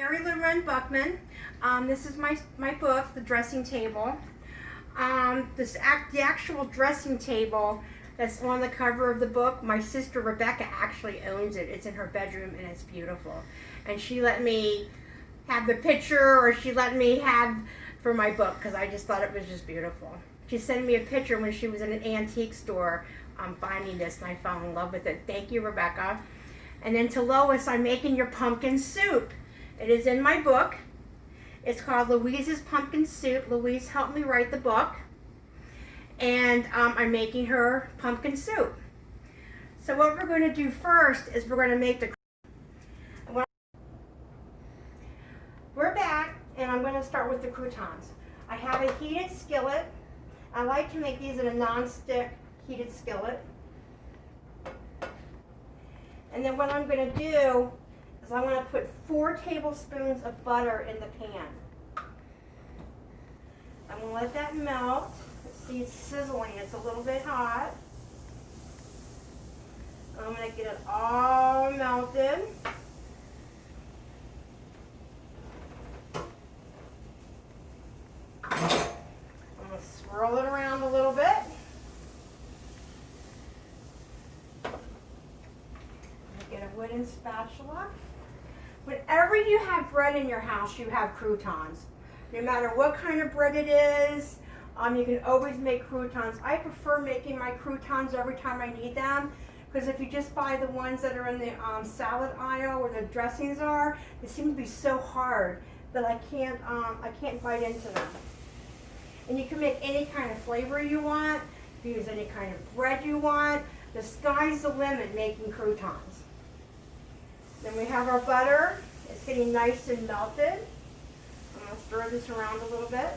Mary Lou Buckman. This is my book, The Dressing Table. The actual dressing table that's on the cover of the book, my sister Rebecca actually owns it. It's in her bedroom and it's beautiful. And she let me have the picture, or she let me have for my book because I just thought it was just beautiful. She sent me a picture when she was in an antique store finding this, and I fell in love with it. Thank you, Rebecca. And then to Lois, I'm making your pumpkin soup. It is in my book. It's called Louise's Pumpkin Soup. Louise helped me write the book. And I'm making her pumpkin soup. So what we're going to do first is we're going to make the... We're back, and I'm going to start with the croutons. I have a heated skillet. I like to make these in a non-stick heated skillet. And then what I'm going to do is I'm going to put 4 tablespoons of butter in the pan. I'm going to let that melt. See, it's sizzling. It's a little bit hot. I'm going to get it all melted. I'm going to swirl it around a little bit. Get a wooden spatula. Whenever you have bread in your house, you have croutons. No matter what kind of bread it is, you can always make croutons. I prefer making my croutons every time I need them, because if you just buy the ones that are in the salad aisle where the dressings are, they seem to be so hard that I can't bite into them. And you can make any kind of flavor you want. You can use any kind of bread you want. The sky's the limit making croutons. Then we have our butter. It's getting nice and melted. I'm going to stir this around a little bit.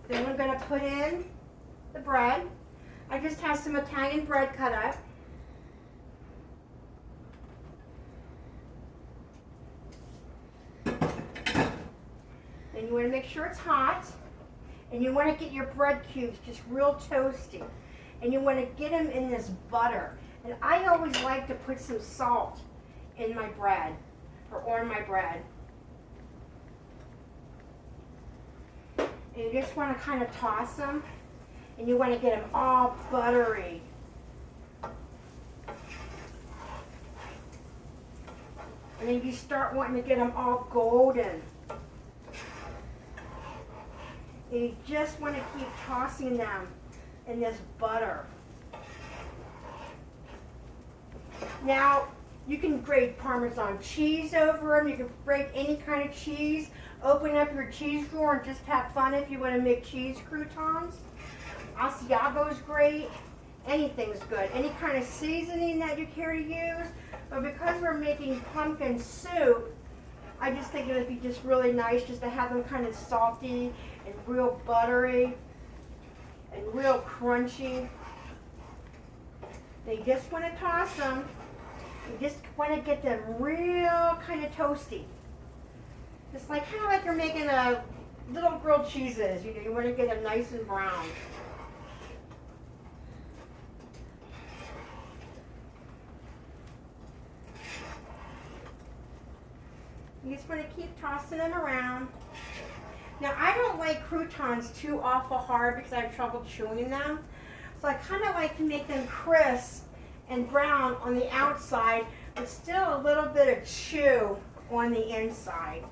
Then we're going to put in the bread. I just have some Italian bread cut up. Then you want to make sure it's hot. And you want to get your bread cubes just real toasty. And you want to get them in this butter. And I always like to put some salt in my bread, or on my bread. And you just want to kind of toss them. And you want to get them all buttery. And then you start wanting to get them all golden. And you just want to keep tossing them in this butter. Now, you can grate Parmesan cheese over them. You can grate any kind of cheese. Open up your cheese drawer and just have fun if you want to make cheese croutons. Asiago's great. Anything's good. Any kind of seasoning that you care to use. But because we're making pumpkin soup, I just think it would be just really nice just to have them kind of salty and real buttery and real crunchy. They just want to toss them. You just want to get them real kind of toasty. Just like kind of like you're making a little grilled cheeses. You know, you want to get them nice and brown. You just want to keep tossing them around. Now, I don't like croutons too awful hard because I have trouble chewing them. So I kind of like to make them crisp and brown on the outside, but still a little bit of chew on the inside.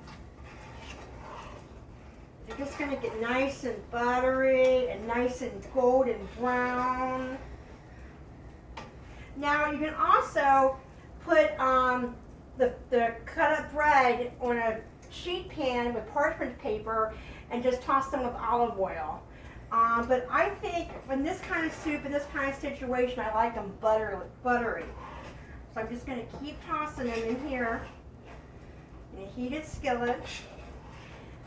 They're just going to get nice and buttery and nice and golden brown. Now, you can also put the cut up bread on a sheet pan with parchment paper and just toss them with olive oil. But I think in this kind of soup, in this kind of situation, I like them buttery. So I'm just going to keep tossing them in here in a heated skillet.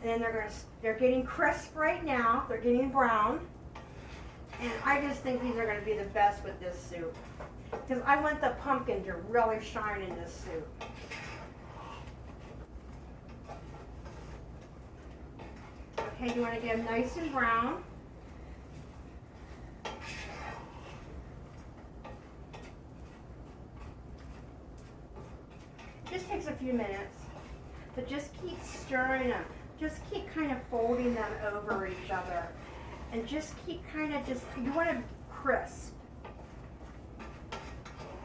And then they're getting crisp right now. They're getting brown. And I just think these are going to be the best with this soup, because I want the pumpkin to really shine in this soup. Okay, you want to get them nice and brown. Just takes a few minutes, but just keep stirring them. Just keep kind of folding them over each other. And just keep kind of you want them crisp.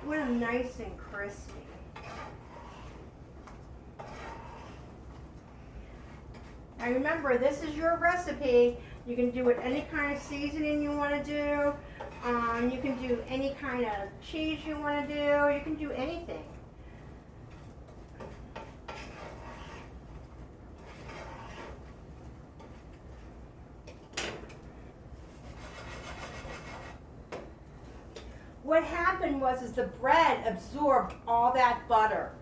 You want them nice and crispy. Now remember, this is your recipe. You can do it any kind of seasoning you want to do. You can do any kind of cheese you want to do. You can do anything. What happened was the bread absorbed all that butter.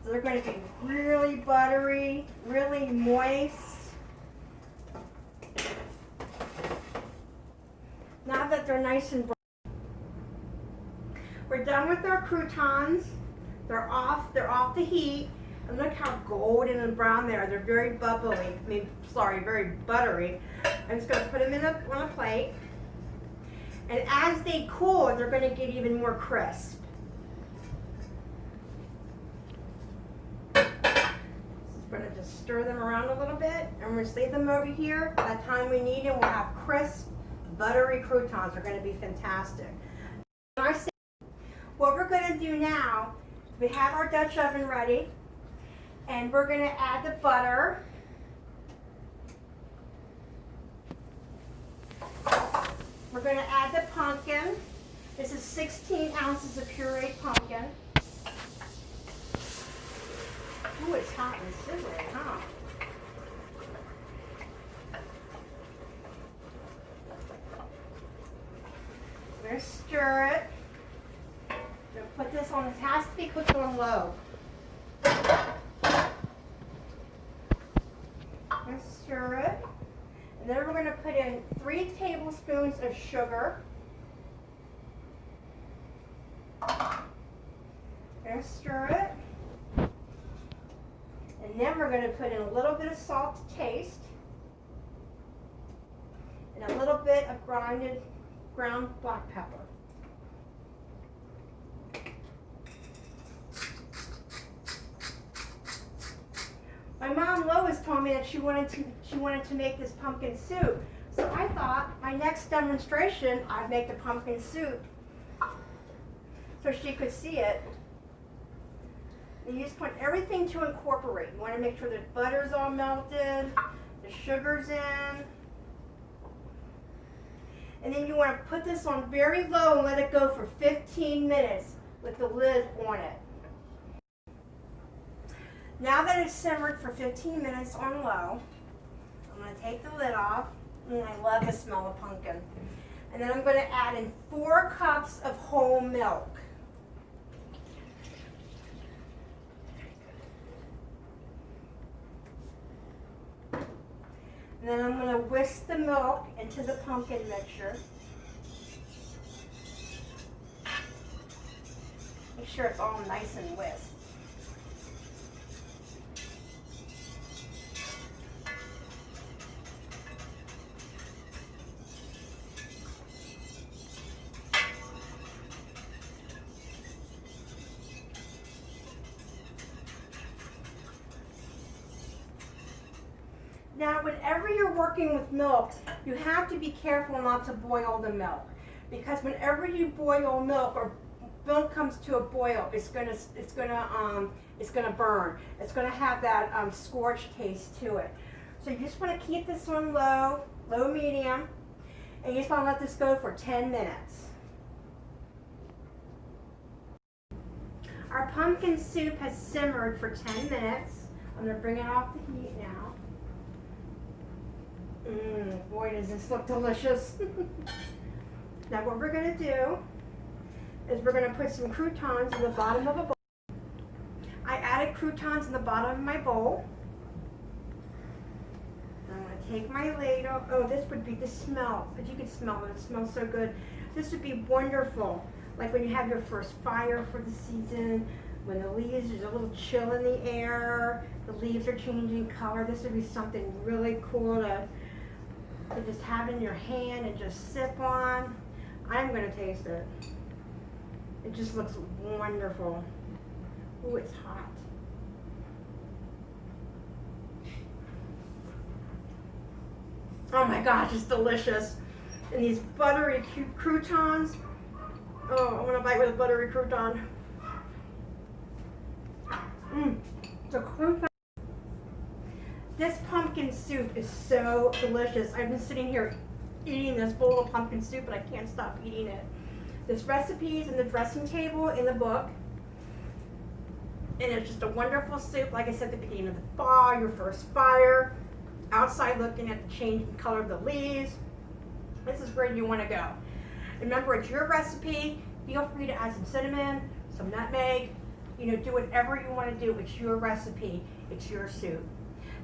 So they're going to be really buttery, really moist. Now that they're nice and brown, we're done with our croutons. They're off the heat. And look how golden and brown they are. They're very bubbly. Very buttery. I'm just going to put them on a plate. And as they cool, they're going to get even more crisp. Just going to just stir them around a little bit, and we're going to leave them over here. By the time we need them, we'll have crisp, buttery croutons. They're going to be fantastic. What we're going to do now, we have our Dutch oven ready, and we're going to add the butter. We're going to add the pumpkin. This is 16 ounces of pureed pumpkin. Ooh, it's hot and sizzling, huh? We're going to stir it. We're going to put this on, it has to be cooked on low. We're going to stir it. And then we're going to put in 3 tablespoons of sugar. We're going to stir it. And then we're going to put in a little bit of salt to taste. And a little bit of ground black pepper. My mom Lois told me that she wanted to make this pumpkin soup. So I thought my next demonstration I'd make the pumpkin soup so she could see it. And you just want everything to incorporate. You want to make sure the butter's all melted, the sugar's in. And then you want to put this on very low and let it go for 15 minutes with the lid on it. Now that it's simmered for 15 minutes on low, I'm going to take the lid off. And I love the smell of pumpkin. And then I'm going to add in 4 cups of whole milk. And then I'm going to whisk the milk into the pumpkin mixture. Make sure it's all nice and whisked. Now, whenever you're working with milk, you have to be careful not to boil the milk, because whenever you boil milk or milk comes to a boil, it's gonna burn. It's gonna have that scorched taste to it. So you just want to keep this on low medium, and you just want to let this go for 10 minutes. Our pumpkin soup has simmered for 10 minutes. I'm gonna bring it off the heat now. Boy, does this look delicious. Now what we're going to do is we're going to put some croutons in the bottom of a bowl. I added croutons in the bottom of my bowl. I'm going to take my ladle. Oh, this would be the smell. If you could smell it, it smells so good. This would be wonderful. Like when you have your first fire for the season, when the leaves, there's a little chill in the air, the leaves are changing color. This would be something really cool to just have in your hand and just sip on. I'm going to taste it. It just looks wonderful. Ooh, it's hot. Oh my gosh, it's delicious. And these buttery croutons. Oh, I want to bite with a buttery crouton. The crouton. This pumpkin soup is so delicious. I've been sitting here eating this bowl of pumpkin soup, but I can't stop eating it. This recipe is in the dressing table in the book. And it's just a wonderful soup. Like I said at the beginning of the fall, your first fire, outside looking at the changing color of the leaves. This is where you want to go. Remember, it's your recipe. Feel free to add some cinnamon, some nutmeg. You know, do whatever you want to do. It's your recipe. It's your soup.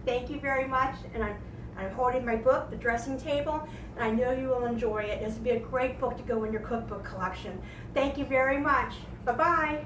Thank you very much. And I'm holding my book, The Dressing Table, and I know you will enjoy it. This will be a great book to go in your cookbook collection. Thank you very much. Bye-bye.